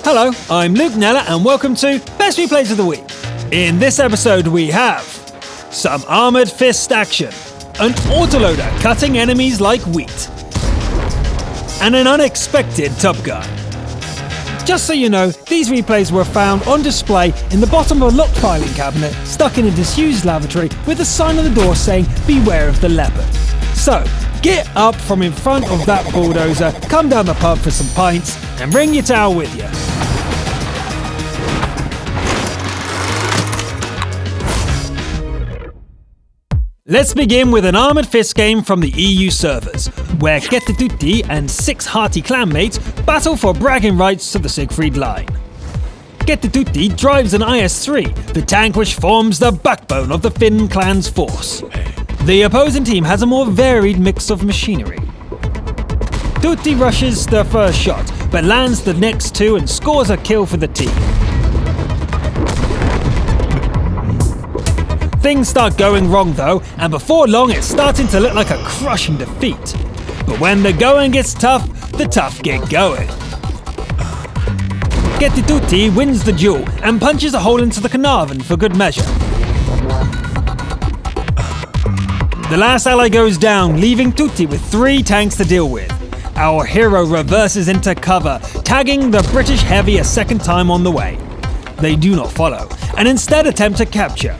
Hello, I'm Luke Nella and welcome to Best Replays of the Week. In this episode we have some Armored Fist action, an autoloader cutting enemies like wheat, and an unexpected Top Gun. Just so you know, these replays were found on display in the bottom of a locked filing cabinet stuck in a disused lavatory with a sign on the door saying, "Beware of the leopard." So, get up from in front of that bulldozer, come down the pub for some pints, and bring your towel with you. Let's begin with an Armored Fist game from the EU servers, where Kettetutti and 6 hearty clanmates battle for bragging rights to the Siegfried line. Kettetutti drives an IS-3, the tank which forms the backbone of the Finn clan's force. The opposing team has a more varied mix of machinery. Tutti rushes the first shot, but lands the next 2 and scores a kill for the team. Things start going wrong though, and before long it's starting to look like a crushing defeat. But when the going gets tough, the tough get going. Kettetutti wins the duel and punches a hole into the Carnarvon for good measure. The last ally goes down, leaving Tutti with 3 tanks to deal with. Our hero reverses into cover, tagging the British heavy a second time on the way. They do not follow, and instead attempt to capture.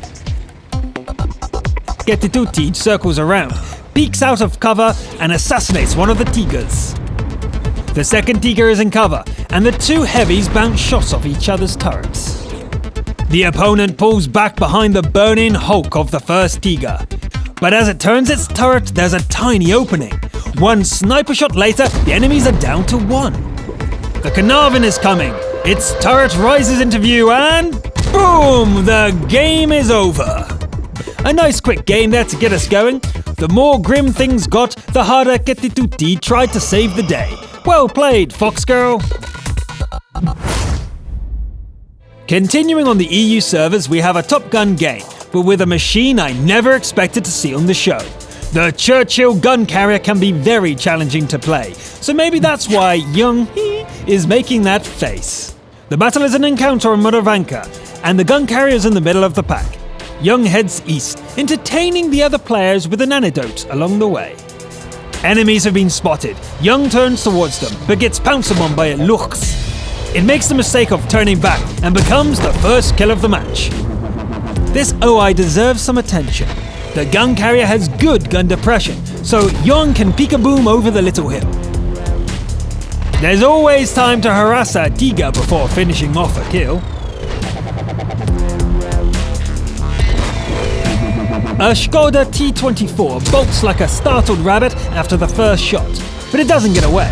Kettetutti circles around, peeks out of cover, and assassinates one of the Tigers. The second Tiger is in cover, and the 2 heavies bounce shots off each other's turrets. The opponent pulls back behind the burning hulk of the first Tiger. But as it turns its turret, there's a tiny opening. 1 sniper shot later, the enemies are down to 1. The Carnarvon is coming. Its turret rises into view and boom! The game is over. A nice quick game there to get us going. The more grim things got, the harder Kettetutti tried to save the day. Well played, Fox Girl! Continuing on the EU servers, we have a Top Gun game, but with a machine I never expected to see on the show. The Churchill gun carrier can be very challenging to play, so maybe that's why Young is making that face. The battle is an encounter on Moravanka, and the gun carrier is in the middle of the pack. Young heads east, entertaining the other players with an anecdote along the way. Enemies have been spotted. Young turns towards them, but gets pounced upon by a Luchs. It makes the mistake of turning back and becomes the first kill of the match. This OI deserves some attention. The gun carrier has good gun depression, so Young can peek-a-boom over the little hill. There's always time to harass a Tiger before finishing off a kill. A Skoda T24 bolts like a startled rabbit after the first shot, but it doesn't get away.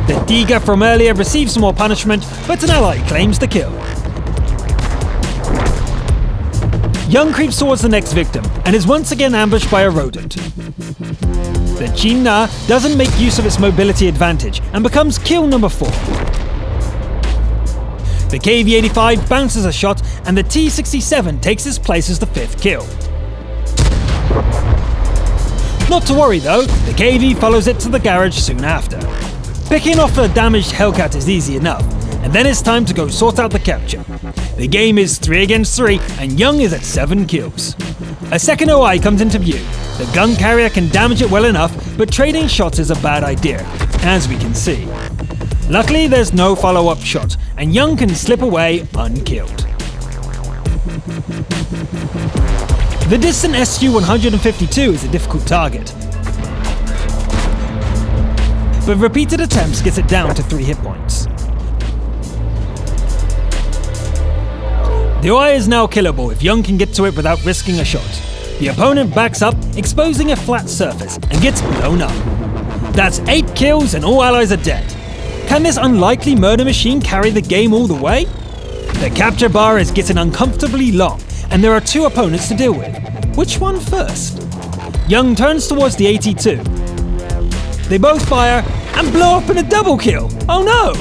The Tiger from earlier receives some more punishment, but an ally claims the kill. Young creeps towards the next victim, and is once again ambushed by a rodent. The China doesn't make use of its mobility advantage, and becomes kill number 4. The KV-85 bounces a shot, and the T-67 takes its place as the 5th kill. Not to worry though, the KV follows it to the garage soon after. Picking off the damaged Hellcat is easy enough, and then it's time to go sort out the capture. The game is 3 against 3, and Young is at 7 kills. A second OI comes into view. The gun carrier can damage it well enough, but trading shots is a bad idea, as we can see. Luckily there's no follow-up shot, and Young can slip away unkilled. The distant Su-152 is a difficult target, but repeated attempts gets it down to 3 hit points. The OI is now killable if Young can get to it without risking a shot. The opponent backs up, exposing a flat surface, and gets blown up. That's 8 kills and all allies are dead. Can this unlikely murder machine carry the game all the way? The capture bar is getting uncomfortably long, and there are 2 opponents to deal with. Which one first? Young turns towards the 82. They both fire and blow up in a double kill. Oh no!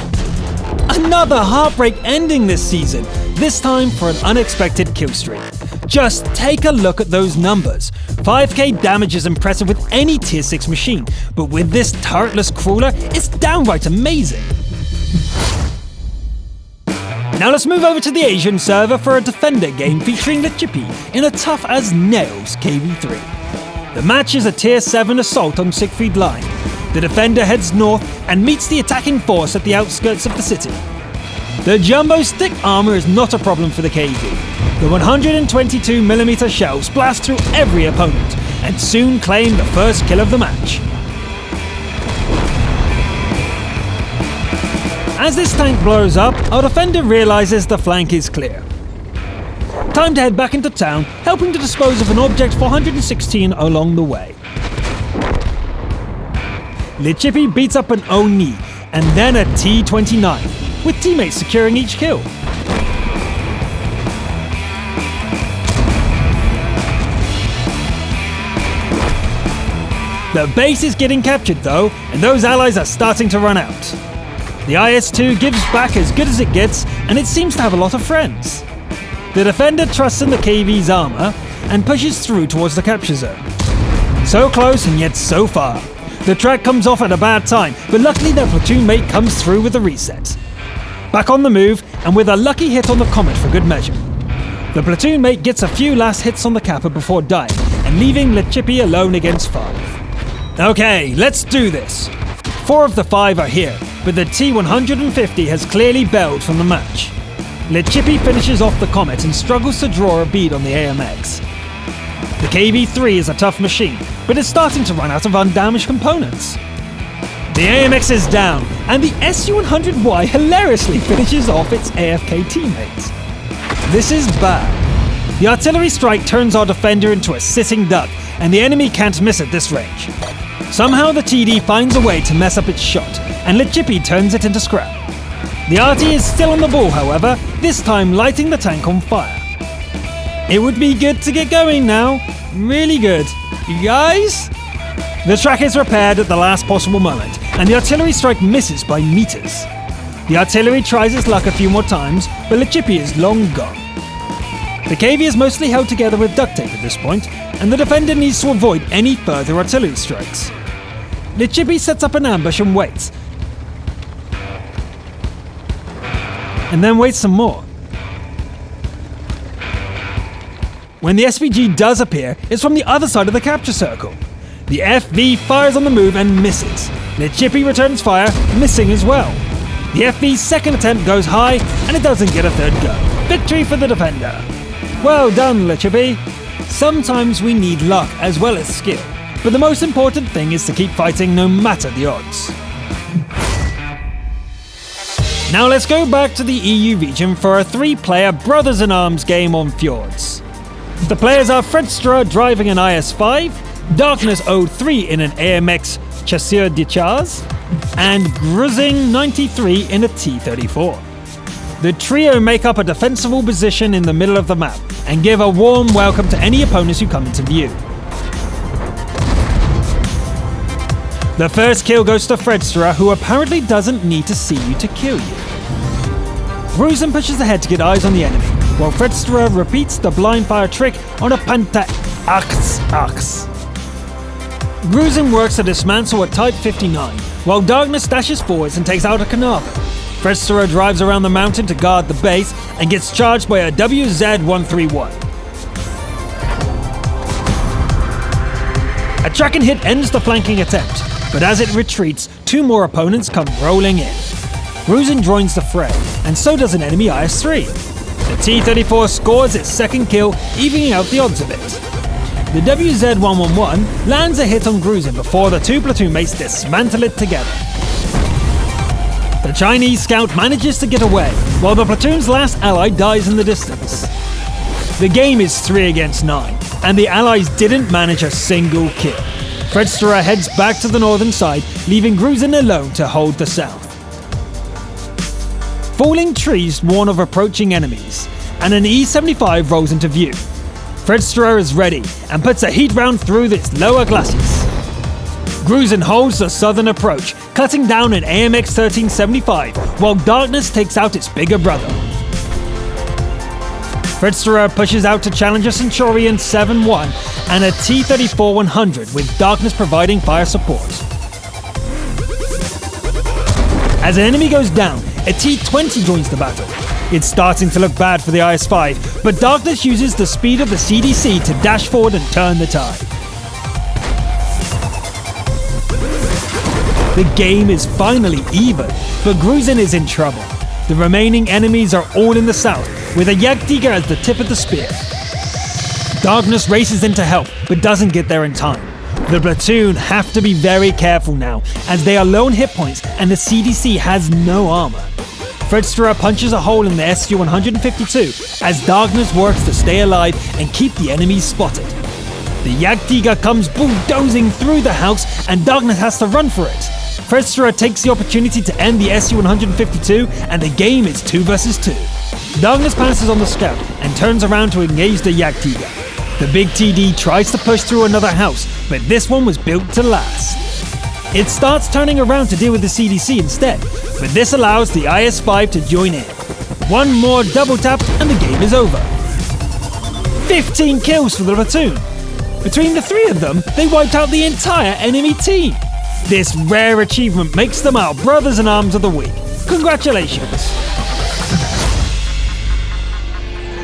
Another heartbreak ending this season, this time for an unexpected kill streak. Just take a look at those numbers. 5k damage is impressive with any tier 6 machine, but with this turretless crawler, it's downright amazing. Now let's move over to the Asian server for a Defender game featuring LeChippy in a tough-as-nails KV3. The match is a Tier 7 assault on Siegfried Line. The Defender heads north and meets the attacking force at the outskirts of the city. The jumbo stick armor is not a problem for the KV. The 122mm shells blast through every opponent and soon claim the first kill of the match. As this tank blows up, our defender realizes the flank is clear. Time to head back into town, helping to dispose of an Object 416 along the way. LeChippy beats up an Oni and then a T-29, with teammates securing each kill. The base is getting captured though, and those allies are starting to run out. The IS-2 gives back as good as it gets, and it seems to have a lot of friends. The Defender trusts in the KV's armor and pushes through towards the capture zone. So close and yet so far. The track comes off at a bad time, but luckily their platoon mate comes through with a reset. Back on the move, and with a lucky hit on the Comet for good measure. The platoon mate gets a few last hits on the Kappa before dying, and leaving LeChippy alone against 5. Okay, let's do this. 4 of the 5 are here, but the T-150 has clearly bailed from the match. LeChippy finishes off the Comet and struggles to draw a bead on the AMX. The KV-3 is a tough machine, but it's starting to run out of undamaged components. The AMX is down, and the Su-100Y hilariously finishes off its AFK teammates. This is bad. The artillery strike turns our Defender into a sitting duck, and the enemy can't miss at this range. Somehow the TD finds a way to mess up its shot, and LeChippy turns it into scrap. The RT is still on the ball, however, this time lighting the tank on fire. It would be good to get going now. Really good. You guys? The track is repaired at the last possible moment, and the artillery strike misses by meters. The artillery tries its luck a few more times, but LeChippy is long gone. The KV is mostly held together with duct tape at this point, and the Defender needs to avoid any further artillery strikes. LeChippy sets up an ambush and waits. And then waits some more. When the SVG does appear, it's from the other side of the capture circle. The FV fires on the move and misses. LeChippy returns fire, missing as well. The FV's second attempt goes high, and it doesn't get a third go. Victory for the Defender. Well done, LeChippy. Sometimes we need luck as well as skill, but the most important thing is to keep fighting no matter the odds. Now let's go back to the EU region for a 3-player brothers-in-arms game on Fjords. The players are Fredstra driving an IS-5, Darkness 03 in an AMX Chasseur de Chars, and Gruzing 93 in a T-34. The trio make up a defensible position in the middle of the map and give a warm welcome to any opponents who come into view. The first kill goes to Fredstra, who apparently doesn't need to see you to kill you. Gruzen pushes ahead to get eyes on the enemy, while Fredstra repeats the blind fire trick on a Panta Ax. Gruzen works to dismantle a Type 59, while Darkness dashes forwards and takes out a Kanaba. Fredstra drives around the mountain to guard the base and gets charged by a WZ-131. A track and hit ends the flanking attempt, but as it retreats, 2 more opponents come rolling in. Gruzen joins the fray, and so does an enemy IS-3. The T-34 scores its second kill, evening out the odds a bit. The WZ-111 lands a hit on Gruzen before the 2 platoon mates dismantle it together. The Chinese scout manages to get away, while the platoon's last ally dies in the distance. The game is 3 against 9, and the allies didn't manage a single kill. Fredstra heads back to the northern side, leaving Gruzen alone to hold the south. Falling trees warn of approaching enemies, and an E-75 rolls into view. Fredstra is ready, and puts a heat round through its lower glacis. Gruzen holds the southern approach, cutting down an AMX 1375, while Darkness takes out its bigger brother. Fredstra pushes out to challenge a Centurion 7-1 and a T-34-100, with Darkness providing fire support. As an enemy goes down, a T-20 joins the battle, It's starting to look bad for the IS-5, but Darkness uses the speed of the CDC to dash forward and turn the tide. The game is finally even, but Gruzin is in trouble. The remaining enemies are all in the south, with a Jagdtiger as the tip of the spear. Darkness races in to help, but doesn't get there in time. The platoon have to be very careful now, as they are low on hit points and the CDC has no armor. Fredstera punches a hole in the SU-152 as Darkness works to stay alive and keep the enemies spotted. The Jagdtiger comes bulldozing through the house and Darkness has to run for it. Fredstera takes the opportunity to end the SU-152 and the game is 2 versus 2. Darkness passes on the scout and turns around to engage the Jagdtiger. The big TD tries to push through another house, but this one was built to last. It starts turning around to deal with the CDC instead, but this allows the IS-5 to join in. One more double tap and the game is over. 15 kills for the platoon. Between the 3 of them, they wiped out the entire enemy team. This rare achievement makes them our Brothers in Arms of the Week. Congratulations!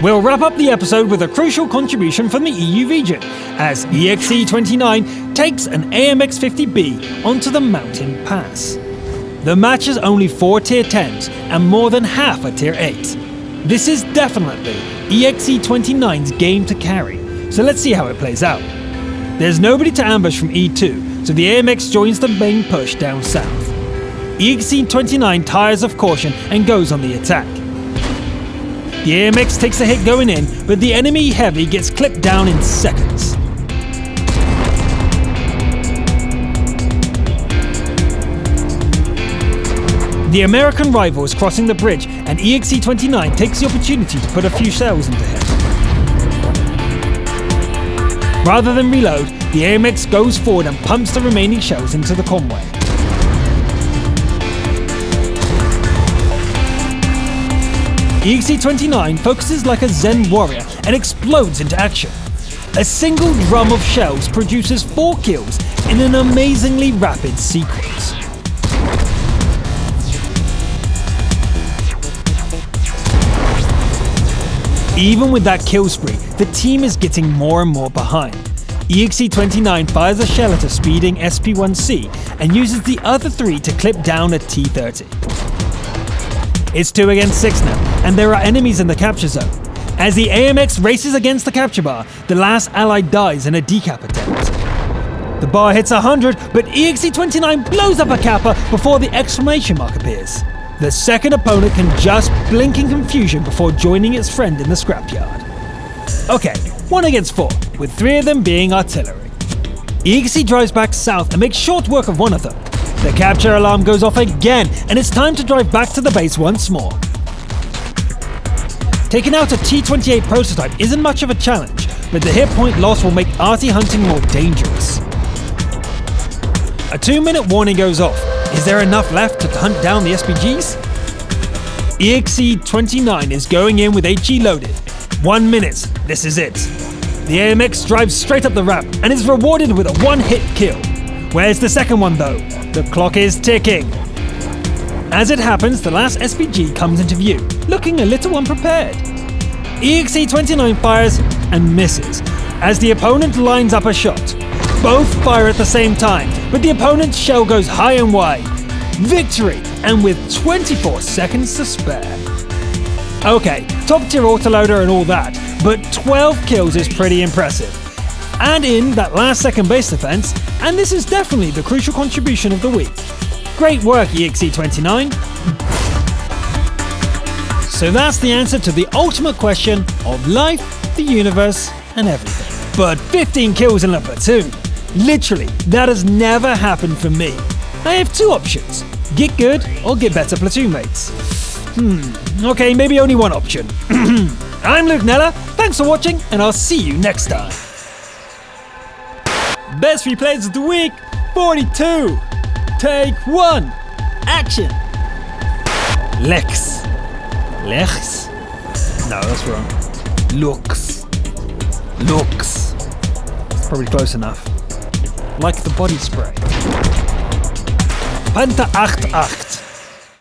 We'll wrap up the episode with a crucial contribution from the EU region, as EXE-29 takes an AMX-50B onto the Mountain Pass. The match has only 4 Tier 10s and more than half a Tier 8. This is definitely EXE-29's game to carry, so let's see how it plays out. There's nobody to ambush from E2, so the AMX joins the main push down south. EXE-29 tires of caution and goes on the attack. The AMX takes a hit going in, but the enemy heavy gets clipped down in seconds. The American rival is crossing the bridge, and EXE-29 takes the opportunity to put a few shells into him. Rather than reload, the AMX goes forward and pumps the remaining shells into the convoy. EXE-29 focuses like a Zen warrior and explodes into action. A single drum of shells produces 4 kills in an amazingly rapid sequence. Even with that kill spree, the team is getting more and more behind. EXE-29 fires a shell at a speeding SP-1C and uses the other 3 to clip down a T-30. It's 2 against 6 now, and there are enemies in the capture zone. As the AMX races against the capture bar, the last ally dies in a decap attempt. The bar hits 100, but EXE-29 blows up a kappa before the exclamation mark appears. The second opponent can just blink in confusion before joining its friend in the scrapyard. Okay, 1 against 4, with 3 of them being artillery. EXE drives back south and makes short work of one of them. The capture alarm goes off again, and it's time to drive back to the base once more. Taking out a T-28 prototype isn't much of a challenge, but the hit point loss will make arty hunting more dangerous. A 2-minute warning goes off. Is there enough left to hunt down the SPGs? EXE-29 is going in with HE loaded. 1 minute, this is it. The AMX drives straight up the ramp and is rewarded with a 1-hit kill. Where's the second one though? The clock is ticking. As it happens, the last SPG comes into view, looking a little unprepared. EXE-29 fires and misses, as the opponent lines up a shot. Both fire at the same time, but the opponent's shell goes high and wide. Victory, and with 24 seconds to spare. Okay, top tier autoloader and all that, but 12 kills is pretty impressive. Add in that last second base defense, and this is definitely the crucial contribution of the week. Great work, EXE-29. So that's the answer to the ultimate question of life, the universe, and everything. But 15 kills in a platoon. Literally, that has never happened for me. I have 2 options. Get good or get better platoon mates. Okay, maybe only one option. I'm Luke Nella, thanks for watching, and I'll see you next time. Best replays of the week, 42. Take 1. Action. Lex. Lex? No, that's wrong. Lux. Lux. Probably close enough. Like the body spray. Penta 88.